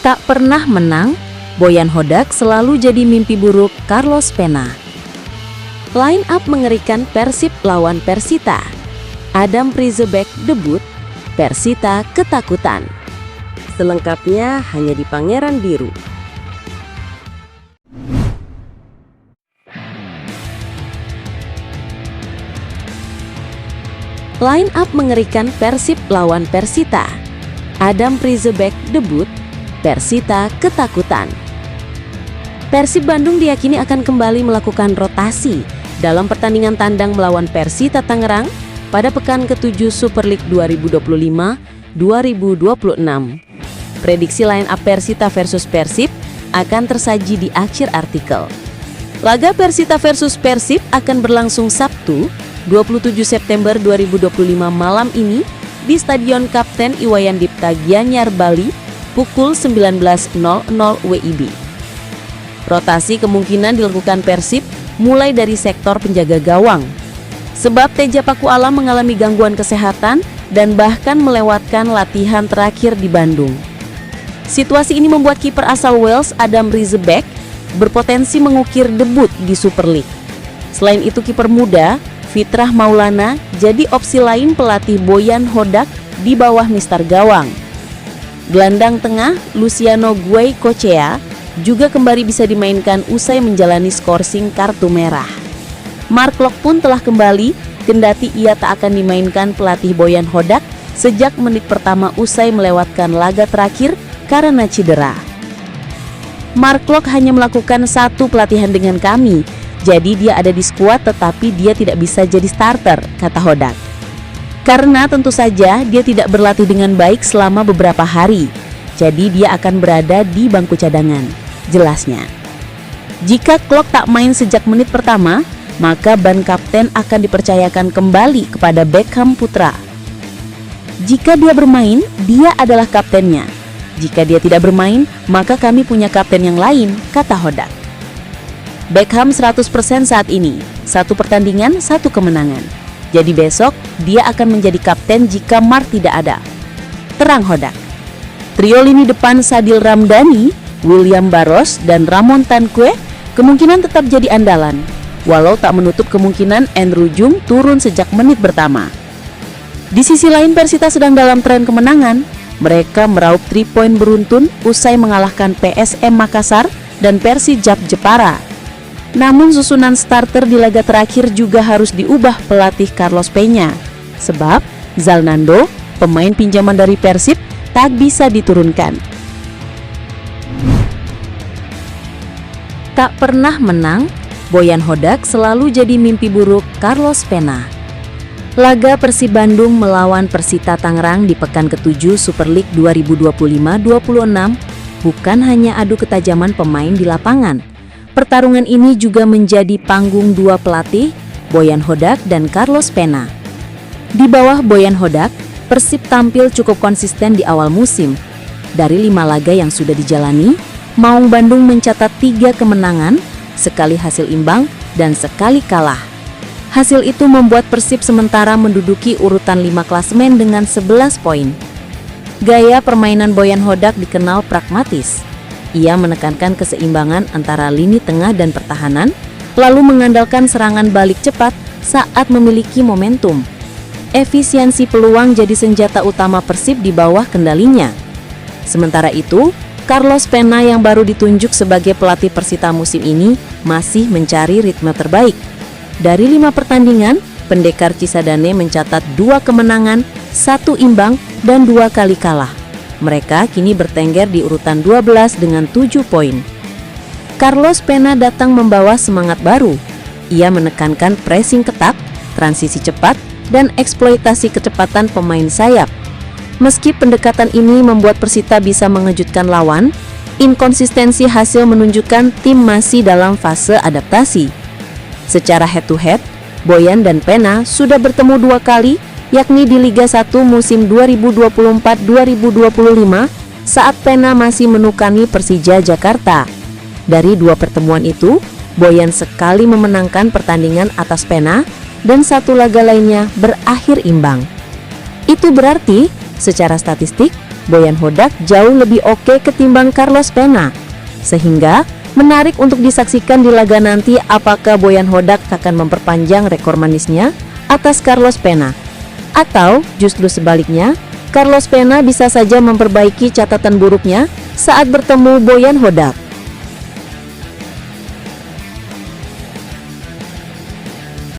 Tak pernah menang, Boyan Hodak selalu jadi mimpi buruk Carlos Pena. Line up mengerikan Persib lawan Persita. Adam Prizebeck debut, Persita ketakutan. Selengkapnya hanya di Pangeran Biru. Line up mengerikan Persib lawan Persita. Adam Prizebeck debut, Persita ketakutan. Persib Bandung diyakini akan kembali melakukan rotasi dalam pertandingan tandang melawan Persita Tangerang pada pekan ke-7 Super League 2025-2026. Prediksi line up Persita versus Persib akan tersaji di akhir artikel. Laga Persita versus Persib akan berlangsung Sabtu 27 September 2025 malam ini di Stadion Kapten Iwayan Dipta Gianyar, Bali pukul 19.00 WIB. Rotasi kemungkinan dilakukan Persib mulai dari sektor penjaga gawang. Sebab Teja Paku Alam mengalami gangguan kesehatan dan bahkan melewatkan latihan terakhir di Bandung. Situasi ini membuat kiper asal Wales Adam Prizebeck berpotensi mengukir debut di Super League. Selain itu kiper muda Fitrah Maulana jadi opsi lain pelatih Boyan Hodak di bawah Mister Gawang. Gelandang tengah Luciano Guaicochea juga kembali bisa dimainkan usai menjalani skorsing kartu merah. Mark Locke pun telah kembali, kendati ia tak akan dimainkan pelatih Boyan Hodak sejak menit pertama usai melewatkan laga terakhir karena cedera. Mark Locke hanya melakukan satu pelatihan dengan kami, jadi dia ada di skuad tetapi dia tidak bisa jadi starter, kata Hodak. Karena tentu saja dia tidak berlatih dengan baik selama beberapa hari, jadi dia akan berada di bangku cadangan, jelasnya. Jika Klok tak main sejak menit pertama, maka ban kapten akan dipercayakan kembali kepada Beckham Putra. Jika dia bermain, dia adalah kaptennya. Jika dia tidak bermain, maka kami punya kapten yang lain, kata Hodak. Beckham 100% saat ini, satu pertandingan, satu kemenangan. Jadi besok, dia akan menjadi kapten jika Mark tidak ada, terang Hodak. Trio lini depan Sadil Ramdhani, William Barros, dan Ramon Tanque kemungkinan tetap jadi andalan, walau tak menutup kemungkinan Andrew Jung turun sejak menit pertama. Di sisi lain Persita sedang dalam tren kemenangan. Mereka meraup 3 poin beruntun usai mengalahkan PSM Makassar dan Persijap Jepara. Namun susunan starter di laga terakhir juga harus diubah pelatih Carlos Peña, sebab Zalnando, pemain pinjaman dari Persib, tak bisa diturunkan. Tak pernah menang, Boyan Hodak selalu jadi mimpi buruk Carlos Pena. Laga Persib Bandung melawan Persita Tangerang di pekan ke-7 Super League 2025-2026 bukan hanya adu ketajaman pemain di lapangan. Pertarungan ini juga menjadi panggung dua pelatih, Boyan Hodak dan Carlos Pena. Di bawah Boyan Hodak, Persib tampil cukup konsisten di awal musim. Dari 5 laga yang sudah dijalani, Maung Bandung mencatat 3 kemenangan, sekali hasil imbang, dan sekali kalah. Hasil itu membuat Persib sementara menduduki urutan 5 klasemen dengan 11 poin. Gaya permainan Boyan Hodak dikenal pragmatis. Ia menekankan keseimbangan antara lini tengah dan pertahanan, lalu mengandalkan serangan balik cepat saat memiliki momentum. Efisiensi peluang jadi senjata utama Persib di bawah kendalinya. Sementara itu, Carlos Pena yang baru ditunjuk sebagai pelatih Persita musim ini masih mencari ritme terbaik. Dari 5 pertandingan, pendekar Cisadane mencatat 2 kemenangan, 1 imbang, dan 2 kali kalah. Mereka kini bertengger di urutan 12 dengan 7 poin. Carlos Pena datang membawa semangat baru. Ia menekankan pressing ketat, transisi cepat, dan eksploitasi kecepatan pemain sayap. Meski pendekatan ini membuat Persita bisa mengejutkan lawan, inkonsistensi hasil menunjukkan tim masih dalam fase adaptasi. Secara head-to-head, Boyan dan Pena sudah bertemu 2 kali, yakni di Liga 1 musim 2024-2025 saat Pena masih menukani Persija Jakarta. Dari 2 pertemuan itu, Boyan sekali memenangkan pertandingan atas Pena dan 1 laga lainnya berakhir imbang. Itu berarti Secara statistik, Boyan Hodak jauh lebih oke ketimbang Carlos Pena. Sehingga menarik untuk disaksikan di laga nanti apakah Boyan Hodak akan memperpanjang rekor manisnya atas Carlos Pena. Atau justru sebaliknya, Carlos Pena bisa saja memperbaiki catatan buruknya saat bertemu Boyan Hodak.